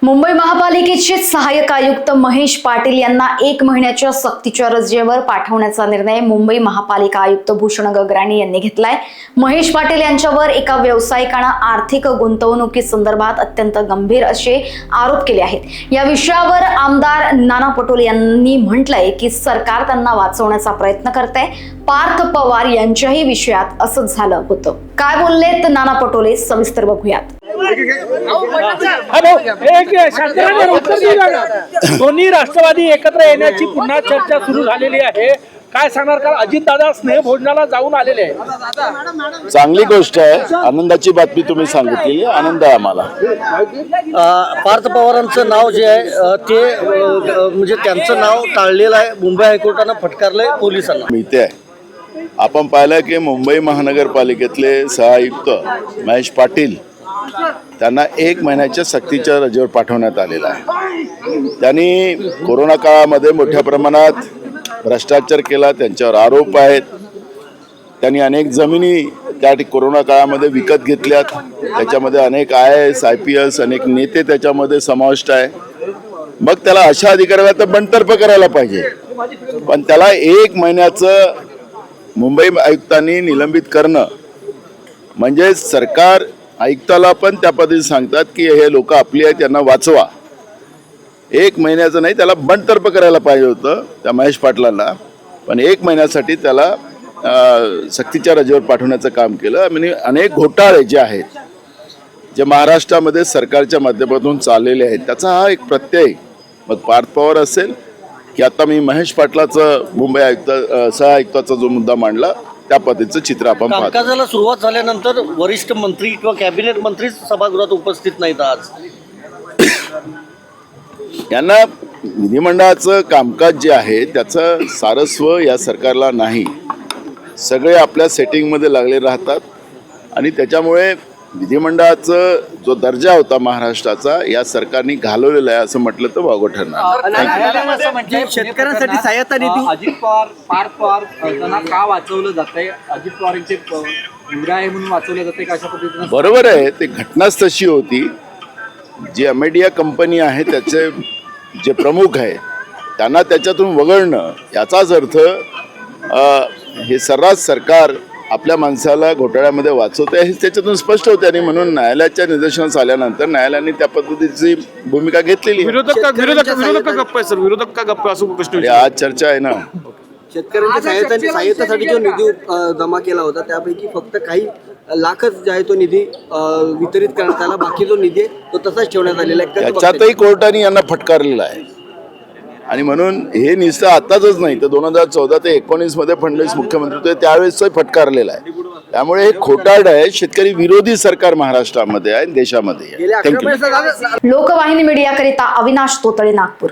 मुंबई महापालिकेचे सहाय्यक आयुक्त महेश पाटील यांना 1 महिन्याच्या सक्तीच्या रजेवर पाठवण्याचा निर्णय मुंबई महापालिका आयुक्त भूषण गगराणी यांनी घेतलाय। महेश पाटील यांच्यावर एका व्यावसायिकाने आर्थिक गुंतवणुकीसंदर्भात अत्यंत गंभीर असे आरोप केले आहेत। या विषयावर आमदार नाना पटोले यांनी म्हटलंय की सरकार त्यांना वाचवण्याचा प्रयत्न करतंय। पार्थ पवार यांच्याही विषयात असंच झालं होतं। काय बोललेत नाना पटोले सविस्तर बघूयात। दोन्ही राष्ट्रवादी एकत्र येण्याची पुन्हा चर्चा सुरू झालेली आहे। काय सांगणार, कारण अजितदादा स्नेह भोजनाला जाऊन आलेले आहे। चांगली गोष्ट आहे, आनंदाची बातमी तुम्ही सांगितली, आनंद आहे आम्हाला। पार्थ पवारांचं नाव जे आहे ते म्हणजे त्यांचं नाव टाळलेलं आहे, मुंबई हायकोर्टानं फटकारलंय पोलिसांना। माहिती आहे, आपण पाहिलं की मुंबई महानगरपालिकेतले सहायुक्त महेश पाटील त्यांना 1 महिन्याच्या सक्तीच्या रजेवर पाठवण्यात आलेला आहे। त्यांनी कोरोना काळामध्ये मोठ्या प्रमाणात भ्रष्टाचार केला, त्यांच्यावर आरोप आहेत। त्यांनी अनेक जमिनी त्या कोरोना काळामध्ये विकत घेतल्यात, त्याच्यामध्ये अनेक IAS IPS अनेक नेते त्याच्यामध्ये समाविष्ट आहे। मग त्याला अशा अधिकाऱ्याला तर बंडतर्फ करायला पाहिजे, पण त्याला 1 महिन्याचं मुंबई आयुक्तांनी निलंबित करणं म्हणजे सरकार आयुक्ताला पण त्या पद्धतीने सांगतात की हे लोक आपली आहेत, त्यांना वाचवा। 1 महिन्याचं नाही, त्याला बंडतर्फ करायला पाहिजे होतं त्या महेश पाटलांना, पण 1 महिन्यासाठी त्याला सक्तीच्या रजेवर पाठवण्याचं काम केलं। म्हणजे अनेक घोटाळे जे आहेत जे महाराष्ट्रामध्ये सरकारच्या माध्यमातून चाललेले आहेत त्याचा हा एक प्रत्यय। मग पार्थ पवार असेल की आता मी महेश पाटलाचं मुंबई आयुक्त सहआयुक्ताचा जो मुद्दा मांडला त्या पद्धतीचं चित्र आपण पाहतो। कामकाजाला सुरुवात झाल्यानंतर वरिष्ठ मंत्री किंवा कॅबिनेट मंत्री सभागृहात उपस्थित नाहीत आज। यांना विधिमंडळाचं कामकाज जे आहे त्याचं सारस्व या सरकारला नाही, सगळे आपल्या सेटिंगमध्ये लागले राहतात आणि त्याच्यामुळे विधिमंडळाचा जो दर्जा होता महाराष्ट्राचा या सरकारने घालवलेला आहे असं म्हटलं तर वावगं ठरणार। शेतकऱ्यांसाठी सहायता निधी अजित पवार पार्थ पवार त्यांना का वाचवलं जातंय? अजित पवारांचे मुलगा आहे म्हणून वाचवलं जाते का अशा पद्धतीने? बरोबर आहे, ते घटनाच तशी होती। जी अमेडिया कंपनी आहे त्याचे जे प्रमुख आहे त्यांना त्याच्यातून वगळणं याचाच अर्थ हे सर्रास सरकार आपल्या माणसाला घोटाळ्यामध्ये वाचवते हे त्याच्यातून स्पष्ट होते। आणि म्हणून न्यायालयाच्या निदर्शनास आल्यानंतर न्यायालयाने त्या पद्धतीची भूमिका घेतलेली आहे। विरोधक का गप्प आहे सर? विरोधक का गप्प असं प्रश्न आज चर्चा आहे ना। शेतकऱ्यांच्या सहाय्यतेसाठी जो निधी जमा केला होता त्यापैकी फक्त काही लाखच जे आहे तो निधी वितरित करण्यात आला, बाकी जो निधी आहे तो तसाच ठेवण्यात आलेला आहे। त्याच्यातही कोर्टाने यांना फटकारलेला आहे आणि म्हणून हे नुसतं आताच नाही तर 2014 ते 19 मध्ये फडणवीस मुख्यमंत्री होते त्यावेळेस फटकारलेला आहे। त्यामुळे हे खोटारड आहे, शेतकरी विरोधी सरकार महाराष्ट्रामध्ये आहे, देशामध्ये आहे। लोकवाहिनी मीडियाकरिता अविनाश तोतळे, नागपूर।